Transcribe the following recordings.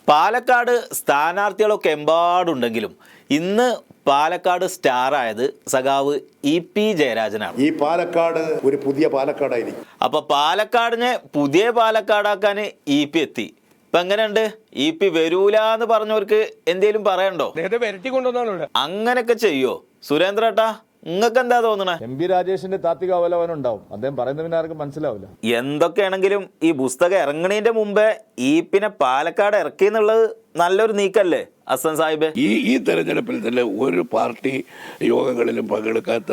പാലക്കാട് സ്ഥാനാർത്ഥികളൊക്കെ എമ്പാടുണ്ടെങ്കിലും ഇന്ന് പാലക്കാട് സ്റ്റാർ ആയത് സഖാവ് EP ജയരാജനാണ്. ഈ പാലക്കാട് ഒരു പുതിയ പാലക്കാടായിരിക്കും. അപ്പൊ പാലക്കാടിനെ പുതിയ പാലക്കാടാക്കാൻ EP എത്തി. ഇപ്പൊ എങ്ങനെയുണ്ട്? EP വരൂലെന്ന് പറഞ്ഞവർക്ക് എന്തേലും പറയണ്ടോ? അങ്ങനെയൊക്കെ ചെയ്യോ സുരേന്ദ്രേട്ടാ? നിങ്ങൾക്ക് എന്താ തോന്നണേ? MP രാജേഷിന്റെ താത്വിക അവലോകനം ഉണ്ടാവും. അദ്ദേഹം പറയുന്നത് പിന്നെ ആർക്കും മനസ്സിലാവില്ല. എന്തൊക്കെയാണെങ്കിലും ഈ പുസ്തകം ഇറങ്ങണതിന്റെ മുമ്പേ EP-നെ പാലക്കാട് ഇറക്കി എന്നുള്ളത് നല്ലൊരു നീക്കല്ലേ ഹസൻ സാഹിബ്? ഈ തെരഞ്ഞെടുപ്പിൽ തന്നെ ഒരു പാർട്ടി യോഗങ്ങളിലും പങ്കെടുക്കാത്ത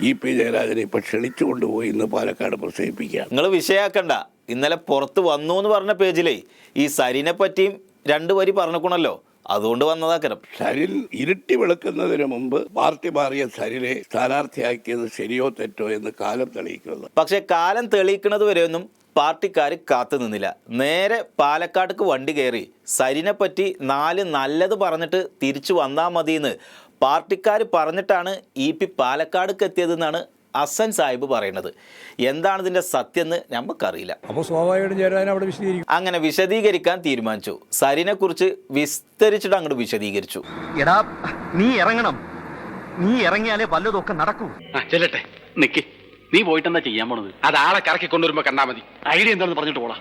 EP ജയരാജനെ ഇപ്പൊ ക്ഷണിച്ചു കൊണ്ടുപോയി ഇന്ന് പാലക്കാട് പ്രസംഗിപ്പിക്കുക. നിങ്ങൾ വിഷയാക്കണ്ട. ഇന്നലെ പുറത്ത് വന്നു എന്ന് പറഞ്ഞ പേജിലേ ഈ സരിനെ പറ്റിയും 2 വരി പറഞ്ഞിക്കണല്ലോ, അതുകൊണ്ട് വന്നതാക്കരം. സരിൻ ഇരുട്ടി വെളുക്കുന്നതിന് മുമ്പ് പാർട്ടി മാറിയ സരിനെ സ്ഥാനാർത്ഥിയാക്കിയത് ശരിയോ തെറ്റോ എന്ന് കാലം തെളിയിക്കുന്നത്. പക്ഷെ കാലം തെളിയിക്കുന്നത് വരെയൊന്നും പാർട്ടിക്കാർ കാത്തു നിന്നില്ല. നേരെ പാലക്കാട്ടേക്ക് വണ്ടി കയറി സരിനെ പറ്റി 4 നല്ലത് പറഞ്ഞിട്ട് തിരിച്ചു വന്നാൽ മതിയെന്ന് പാർട്ടിക്കാർ പറഞ്ഞിട്ടാണ് EP പാലക്കാടേക്ക് എത്തിയതെന്നാണ് ഹസൻ സാഹിബ് പറയുന്നത്. എന്താണ് ഇതിന്റെ സത്യം എന്ന് നമുക്കറിയില്ല. അപ്പോൾ സ്വാഭാവികമായിട്ടും ജയരാജൻ അവിടെ വിശദീകരിക്കും. അങ്ങനെ വിശദീകരിക്കാൻ തീരുമാനിച്ചു. സരിനെ കുറിച്ച് വിസ്തരിച്ചിട്ട് അങ്ങോട്ട് വിശദീകരിച്ചു. എടാ നീ ഇറങ്ങണം, നീ ഇറങ്ങിയാലേ വല്ലതൊക്കെ നടക്കൂ. ചെല്ലട്ടെ, നിക്ക്. നീ പോയിട്ട് എന്താ ചെയ്യാൻ പോണത്? അത് ആളെ കറക്കി കൊണ്ടുവരുമ്പോ കണ്ടാ മതി. ഐഡിയ എന്താണെന്ന് പറഞ്ഞിട്ട് പോടാ.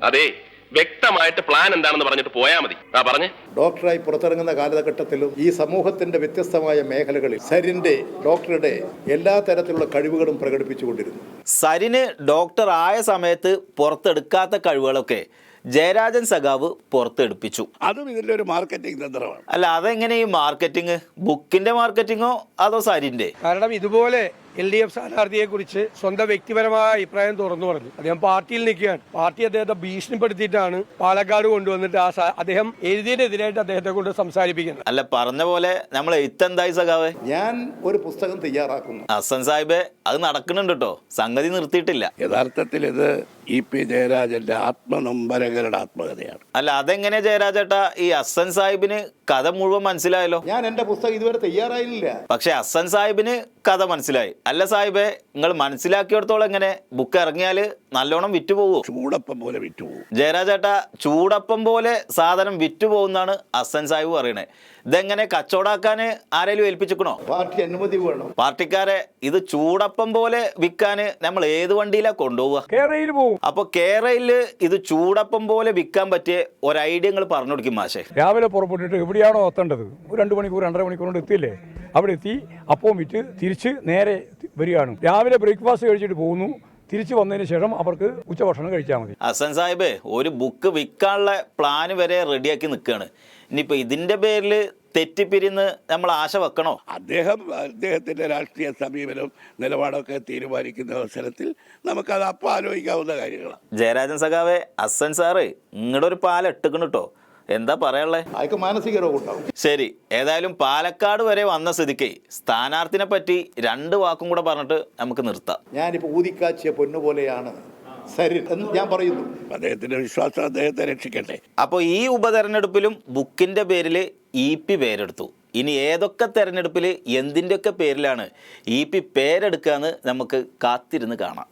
അതെ, വ്യക്തമായിട്ട് പ്ലാൻ എന്താണെന്ന് പറഞ്ഞിട്ട് പോയാൽ മതി. പറഞ്ഞേ. ഡോക്ടറായി പുറത്തിറങ്ങുന്ന കാലഘട്ടത്തിലും ഈ സമൂഹത്തിന്റെ വ്യത്യസ്തമായ മേഖലകളിൽ സരിന്റെ ഡോക്ടറുടെ എല്ലാ തരത്തിലുള്ള കഴിവുകളും പ്രകടിപ്പിച്ചുകൊണ്ടിരുന്നു. സരിന് ഡോക്ടർ ആയ സമയത്ത് പുറത്തെടുക്കാത്ത കഴിവുകളൊക്കെ ജയരാജൻ സഖാവ് പുറത്തെടുപ്പിച്ചു. അതും ഇതിന്റെ ഒരു മാർക്കറ്റിംഗ് തന്ത്രമാണ്. അല്ല, അതെങ്ങനെ ഈ മാർക്കറ്റിംഗ്? ബുക്കിന്റെ മാർക്കറ്റിങ്ങോ അതോ സരിന്റെ? കാരണം ഇതുപോലെ LDF സ്ഥാനാർത്ഥിയെ കുറിച്ച് സ്വന്തം വ്യക്തിപരമായ അഭിപ്രായം തുറന്നു പറഞ്ഞു. അദ്ദേഹം പാർട്ടിയിൽ നിൽക്കുകയാണ്. പാർട്ടി അദ്ദേഹത്തെ ഭീഷണിപ്പെടുത്തിയിട്ടാണ് പാലക്കാട് കൊണ്ടുവന്നിട്ട് അദ്ദേഹം എഴുതിയതിനെതിരായിട്ട് അദ്ദേഹത്തെ കൊണ്ട് സംസാരിപ്പിക്കുന്നത്. അല്ല, പറഞ്ഞ പോലെ നമ്മൾ എഴുത്തെന്തായി സഖാവേ? ഞാൻ ഒരു പുസ്തകം തയ്യാറാക്കുന്നു. ഹസൻ സാഹിബേ, അത് നടക്കുന്നുണ്ട് കേട്ടോ, സംഗതി നിർത്തിയിട്ടില്ല. യഥാർത്ഥത്തിൽ ഇത് EP ജയരാജന്റെ ആത്മനൊമ്പരകരുടെ ആത്മകഥയാണ്. അല്ല, അതെങ്ങനെ ജയരാജേട്ടാ? ഈ ഹസൻ സാഹിബിന് കഥ മുഴുവൻ മനസ്സിലായല്ലോ. ഞാൻ എന്റെ പുസ്തകം ഇതുവരെ തയ്യാറായില്ല. പക്ഷെ ഹസൻ സാഹിബിന് കഥ മനസ്സിലായി. അല്ല സാഹിബേ, നിങ്ങൾ മനസ്സിലാക്കിയിടത്തോളം എങ്ങനെ ബുക്ക് ഇറങ്ങിയാൽ നല്ലോണം വിറ്റുപോകുമോ? ചൂടപ്പം പോലെ വിറ്റുപോകും. ജയരാജേട്ടാ, ചൂടപ്പം പോലെ സാധനം വിറ്റുപോകുന്നാണ് ഹസൻ സാഹിബ് പറയണേ. ഇതെങ്ങനെ കച്ചവടാക്കാൻ ആരെങ്കിലും ഏൽപ്പിച്ചിക്കണോ? പാർട്ടി അനുമതി വേണം. പാർട്ടിക്കാരെ ഇത് ചൂടപ്പം പോലെ വിൽക്കാന് നമ്മൾ ഏത് വണ്ടിയിലാ കൊണ്ടുപോവുക? കേരളയിൽ പോകും. അപ്പൊ കേരളയില് ഇത് ചൂടപ്പം പോലെ വിൽക്കാൻ പറ്റിയ ഒരു ഐഡിയ നിങ്ങൾ പറഞ്ഞു കൊടുക്കും മാഷേ. രാവിലെ പുറപ്പെട്ടിട്ട് എവിടെയാണോ എത്തേണ്ടത്, ഒരു 2 മണിക്കൂർ 2.5 മണിക്കൂർ കൊണ്ട് എത്തിയില്ലേ, അവിടെ എത്തി അപ്പം വിറ്റ് തിരിച്ച് നേരെ വരികയാണ്. രാവിലെ ബ്രേക്ക്ഫാസ്റ്റ് കഴിച്ചിട്ട് പോകുന്നു. തിരിച്ചു വന്നതിന് ശേഷം അവർക്ക് ഉച്ചഭക്ഷണം കഴിച്ചാൽ മതി. ഹസൻ സാഹിബേ, ഒരു ബുക്ക് വിൽക്കാനുള്ള പ്ലാൻ വരെ റെഡിയാക്കി നിൽക്കുകയാണ്. ഇനിയിപ്പോ ഇതിന്റെ പേരിൽ തെറ്റിപ്പിരിന്ന് നമ്മൾ ആശ വെക്കണോ? അദ്ദേഹത്തിന്റെ രാഷ്ട്രീയ സമീപനം നിലപാടൊക്കെ തീരുമാനിക്കുന്ന അവസരത്തിൽ നമുക്കത് അപ്പം ആലോചിക്കാവുന്ന കാര്യങ്ങളാണ്. ജയരാജൻ സഖാവേ, ഹസൻ സാറ് ഇങ്ങടെ ഒരു പാലം ഇട്ടിക്കണം കേട്ടോ. എന്താ പറയാനുള്ളത്? അതൊക്കെ മാനസിക രോഗം ഉണ്ടാവും. ശരി, ഏതായാലും പാലക്കാട് വരെ വന്ന സ്ഥിതിക്ക് സ്ഥാനാർത്ഥിനെ പറ്റി 2 വാക്കും കൂടെ പറഞ്ഞിട്ട് നമുക്ക് നിർത്താം. ഞാനിപ്പോ ഊതിക്കാച്ചിയ പൊന്നുപോലെയാണ് സരിൻ എന്ന് ഞാൻ പറയുന്നു. അദ്ദേഹത്തിന്റെ വിശ്വാസം അദ്ദേഹത്തെ രക്ഷിക്കട്ടെ. അപ്പോൾ ഈ ഉപതെരഞ്ഞെടുപ്പിലും ബുക്കിന്റെ പേരിൽ EP പേരെടുത്തു. ഇനി ഏതൊക്കെ തെരഞ്ഞെടുപ്പിൽ എന്തിൻ്റെയൊക്കെ പേരിലാണ് EP പേരെടുക്കുക എന്ന് നമുക്ക് കാത്തിരുന്ന് കാണാം.